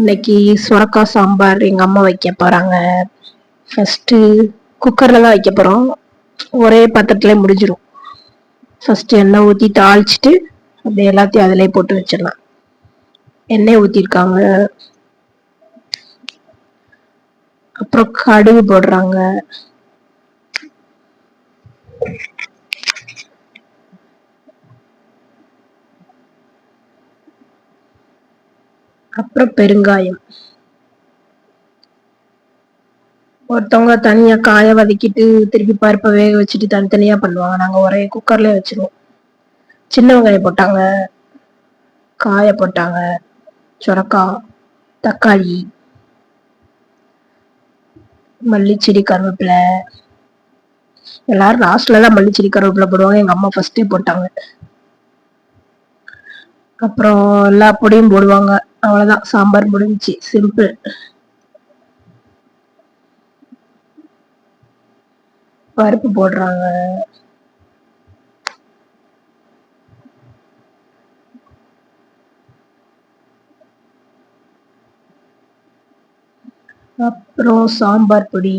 இன்னைக்கு சுரக்கா சாம்பார் எங்க அம்மா வைக்க போறாங்க. ஃபர்ஸ்ட் குக்கர்ல தான் வைக்க போறோம். ஒரே பாத்திரத்துல முடிஞ்சிடும். ஃபர்ஸ்ட் எண்ணெய் ஊத்தி தாளிச்சிட்டு அப்படியே எல்லாத்தையும் அதிலே போட்டு வச்சிடலாம். எண்ணெய் ஊத்திருக்காங்க. அப்புறம் கடுகு போடுறாங்க. அப்புறம் பெருங்காயம். ஒருத்தவங்க தனியா காய வதக்கிட்டு திருப்பி பருப்பை வேக வச்சுட்டு தனித்தனியா பண்ணுவாங்க. நாங்க ஒரே குக்கர்லயே வச்சிருவோம். சின்ன வெங்காயம் போட்டாங்க, காய போட்டாங்க, சுரக்காய், தக்காளி, மல்லிச்செடி, கருவேப்பிலை. எல்லாரும் லாஸ்ட்ல தான் மல்லிச்செடி கருவேப்பிலை போடுவாங்க. எங்க அம்மா ஃபர்ஸ்டே போட்டாங்க. அப்புறம் எல்லா பொடியும் போடுவாங்க. அவ்வளவுதான், சாம்பார் முடிஞ்சிச்சு. சிம்பிள். பருப்பு போடுறாங்க. அப்புறம் சாம்பார் பொடி,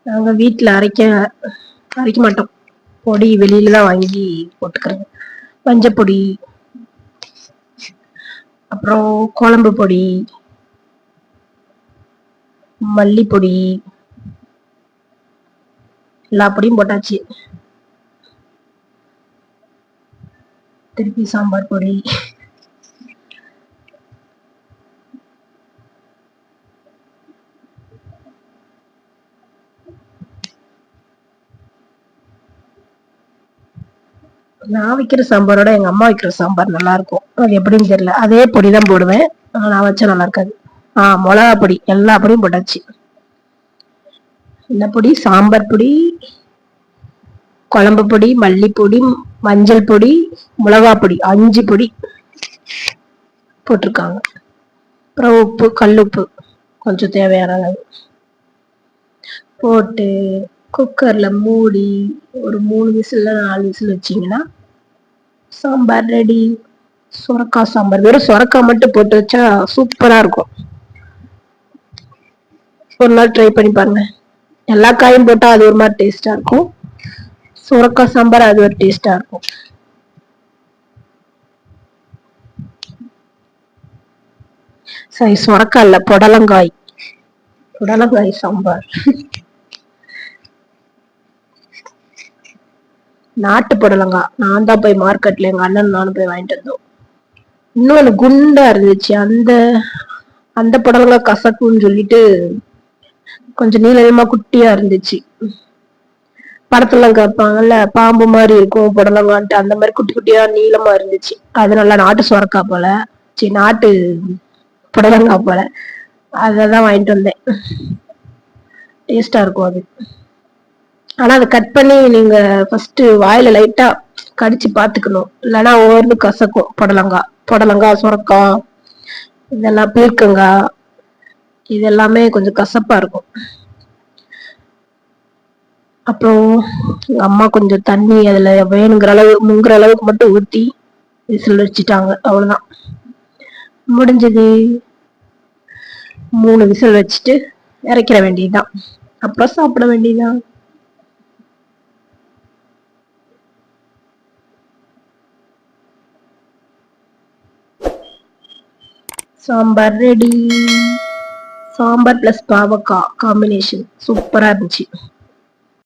நாங்க வீட்டுல அரைக்க மாட்டோம். பொடி வெளியில தான் வாங்கி போட்டுக்கிறது. மஞ்சப்பொடி, அப்புறம் குழம்பு பொடி, மல்லிப்பொடி, எல்லா பொடியும் போட்டாச்சு. திருப்பி சாம்பார் பொடி. நான் வைக்கிற சாம்பாரோட எங்க அம்மா வைக்கிற சாம்பார் நல்லா இருக்கும். அது எப்படின்னு தெரியல. அதே பொடிதான் போடுவேன். நான் வச்சா நல்லா இருக்காது. மிளகா பொடி, எல்லா பொடியும் போட்டாச்சு. இந்த பொடி, சாம்பார் பொடி, குழம்பு பொடி, மல்லிப்பொடி, மஞ்சள் பொடி, மிளகா பொடி, 5 பொடி போட்டிருக்காங்க. அப்புறம் உப்பு, கல்லுப்பு கொஞ்சம் தேவையான அளவு போட்டு குக்கர்ல மூடி ஒரு 3 விசில் 4 விசில் வச்சிங்கன்னா சாம்பார் ரெடி. சுரக்காய் சாம்பார். வெறும் சுரக்காய் மட்டும் போட்டு வச்சா சூப்பரா இருக்கும். ஒரு நாள் ட்ரை பண்ணி பாருங்க. எல்லா காயும் போட்டா அது ஒரு மாதிரி டேஸ்டா இருக்கும். சுரக்காய் சாம்பார் அது ஒரு டேஸ்டா இருக்கும். சரி, சுரக்காய் இல்ல, புடலங்காய் சாம்பார். நாட்டு புடலங்காய். நான் தான் போய் மார்க்கெட்ல எங்க அண்ணன் நானும் போய் வாங்கிட்டு வந்தோம். இன்னொன்னு குண்டா இருந்துச்சு. அந்த புடலங்காய் கசக்குன்னு சொல்லிட்டு கொஞ்சம் நீளமா குட்டியா இருந்துச்சு. படத்துல கேட்பாங்கல்ல, பாம்பு மாதிரி இருக்கும் புடலங்கான்ட்டு, அந்த மாதிரி குட்டி குட்டியா நீளமா இருந்துச்சு. அது நல்லா நாட்டு சுரக்காய் போல, நாட்டு புடலங்காய் போல. அததான் வாங்கிட்டு வந்தேன். டேஸ்டா இருக்கும் அது. ஆனா அதை கட் பண்ணி நீங்க ஃபர்ஸ்ட் வாயில லைட்டா கடிச்சு பாத்துக்கணும். இல்லைன்னா ஒவ்வொரு கசக்கும். புடலங்காய், சுரக்காய், இதெல்லாம் பீர்க்கங்காய், இது எல்லாமே கொஞ்சம் கசப்பா இருக்கும். அப்புறம் எங்க அம்மா கொஞ்சம் தண்ணி அதுல வேணுங்கிற அளவு, முங்குற அளவுக்கு மட்டும் ஊத்தி விசில் வச்சுட்டாங்க. அவ்வளவுதான், முடிஞ்சது. 3 விசில் வச்சுட்டு இறக்கிற வேண்டியதுதான். அப்புறம் சாப்பிட வேண்டியதுதான். சாம்பார் ரெடி. சாம்பார் பிளஸ் பாவக்காய் காம்பினேஷன் சூப்பரா இருந்துச்சு.